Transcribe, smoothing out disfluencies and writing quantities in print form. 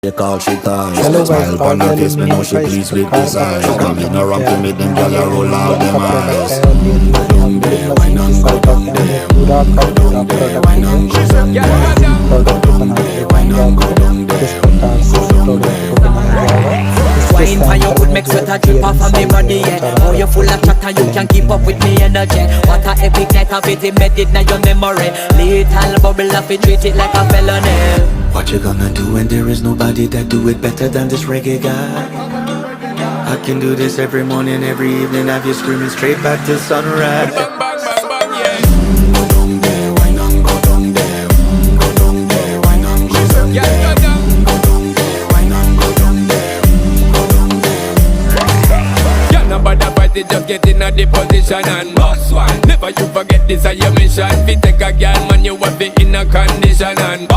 They call she ties. Smile on her face, me know she pleased with this eyes. Coming around to me, them gyal a roll out them eyes. Go down there, why not go down there? Go down there, why not go down there? Go down there, why not go down there? Go down there. Wine for your would make sweat a drip off of me body, yeah. Oh, you full of chatter, you can keep up with me energy. What a epic night of it embedded in your memory. Little bubble of it, treat it like a felony. What you gonna do when there is nobody that do it better than this reggae guy? I can do this every morning, every evening, have you screaming straight back to sunrise. Bang, bang, bang, bang, yeah. Go down there, why not go down there? Go down there, why not go down there? Yeah, go down. Go down there, why not go down there? Go down there. Yeah, nobody fight it, just get in a the position and boss one. Never you forget this is your mission. If you take a girl, man, you have it in a condition.